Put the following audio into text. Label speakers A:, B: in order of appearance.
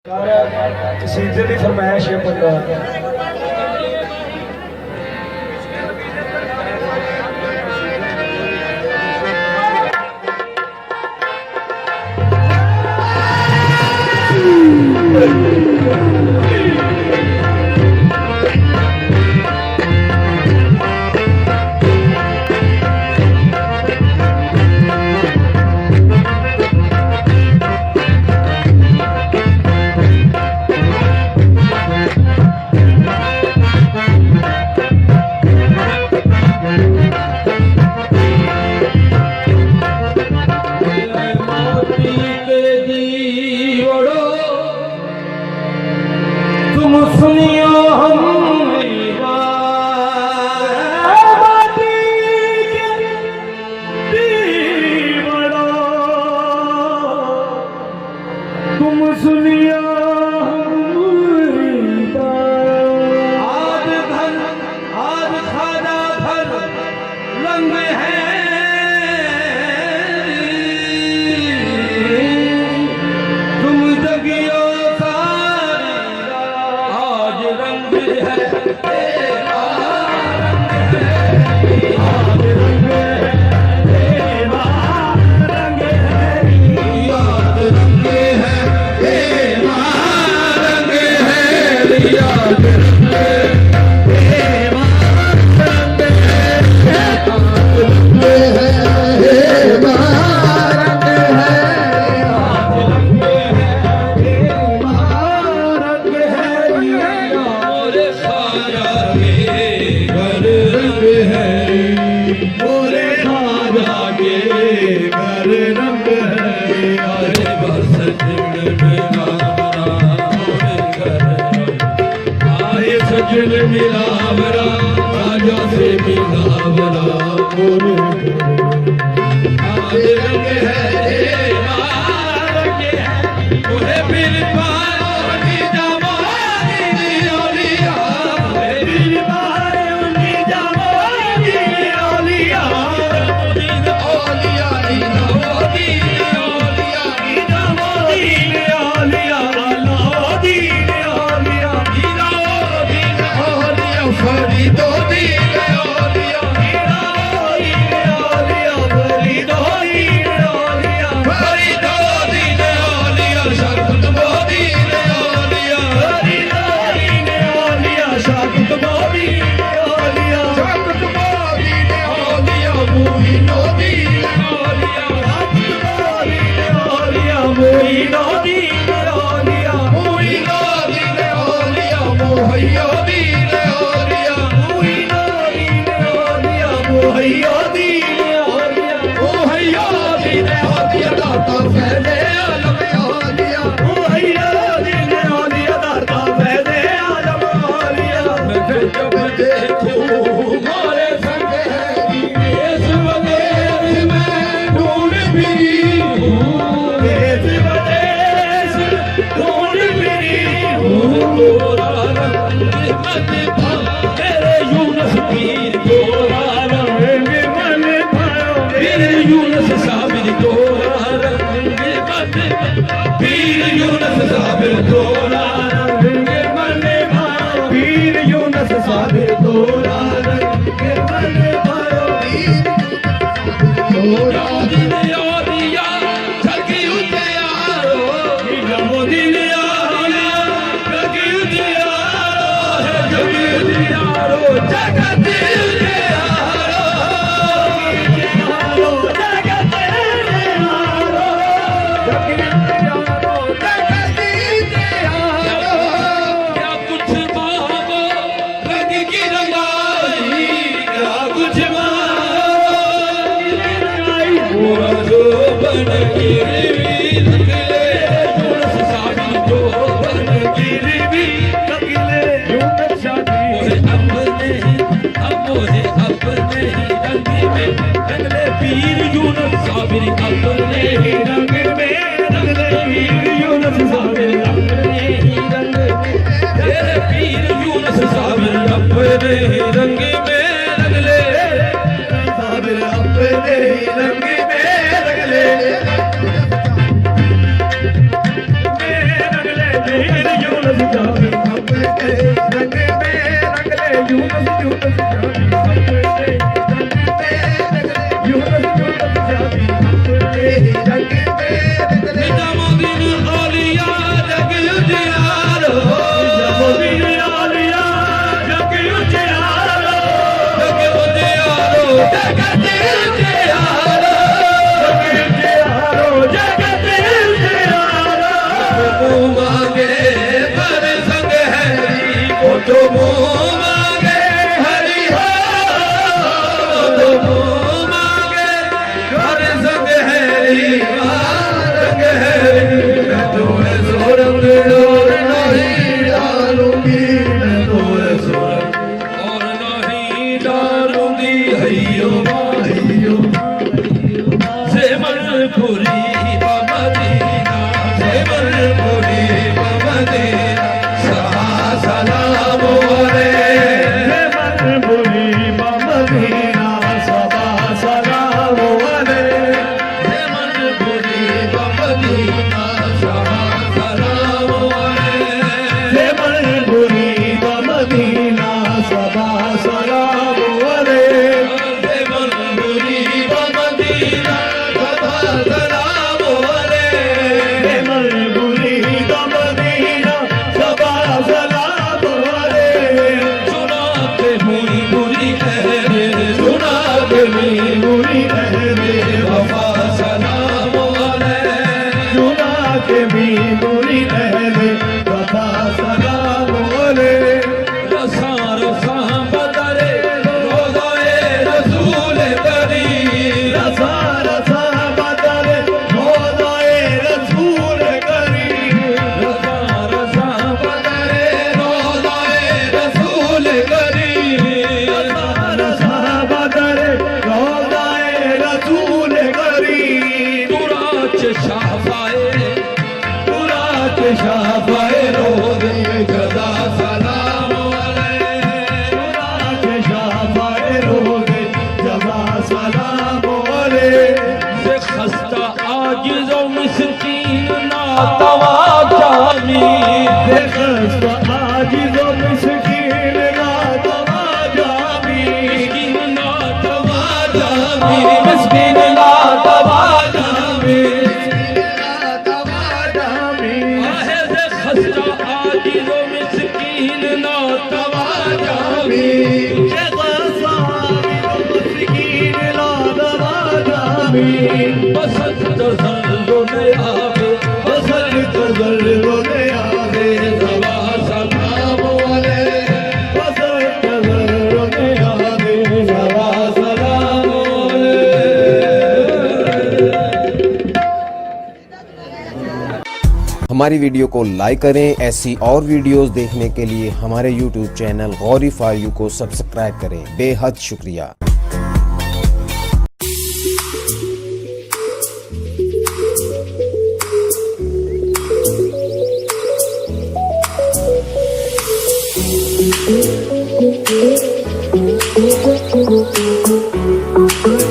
A: कसीदे की फरमाइश है पंद्रह
B: मिलावरा राजा से मिलावरा आज रंग है रंग है तुहे फिर पानी जमानी ओलिया फिर पानी जमानी ओलिया ओलिया लोदी ओलिया जमानी ओलिया लोदी ओलिया फरी दो दी ओलिया मांगे पर संग हरी वो तो मुँह मांगे हरी हो तो मुँह मांगे पर संग हरी रंग हरी मैं तुम्हें सोरंग और नहीं डालूंगी मैं तुम्हें सोरंग और नहीं डालूंगी हइयो हइयो से मनपुरी मदीना से मनपुरी मदीना सहा सलाम वाले
A: से मनपुरी मदीना सदा सलाम वाले
B: से मनपुरी मदीना सहा सलाम वाले
A: से मनपुरी मदीना सदा सलाम वाले
B: से मनपुरी मदीना सदा सलाम वाले
A: से मनपुरी मदीना सदा सलाम वाले
B: सुना के हुई बुरी लहरे सुना के हुई
A: बुरी लहरे
B: वफा सलाम वाले
A: सुना के भी बुरी लहरे वफा सलाम वाले
B: रसा रसा बदरे रोज़ाए रसूल करीम
A: रसा रसा बदले रोज़ाए रसूल करीम
B: रसा रसा बदरे रोज़ाए रसूल करीम
A: रसा बदले रोज़ाए रसूल करीम
B: तुराच शाफाए
A: तुराच शाफ़ाए रोज़े
B: गदा सलाम वाले
A: तुराच शाफ़ाए रोज़े जज़ा सलाम वाले
B: से खस्ता आजिज़ व मिस्कीन नातवा जामी
A: बेखस्त आजिज़ व मिस्कीन नातवा जामी
B: मिस्कीन नातवा जामी मिस्कीन नातवा जामी आहे से खस्ता आजिज़ व मिस्कीन नातवा जामी बसंत जल्दो ने आवे दवा सलाम वाले दवा सलाम वाले
C: हमारी वीडियो को लाइक करें। ऐसी और वीडियोस देखने के लिए हमारे YouTube channel Gauri for you को सब्सक्राइब करें। बेहद शुक्रिया।
A: Thank you.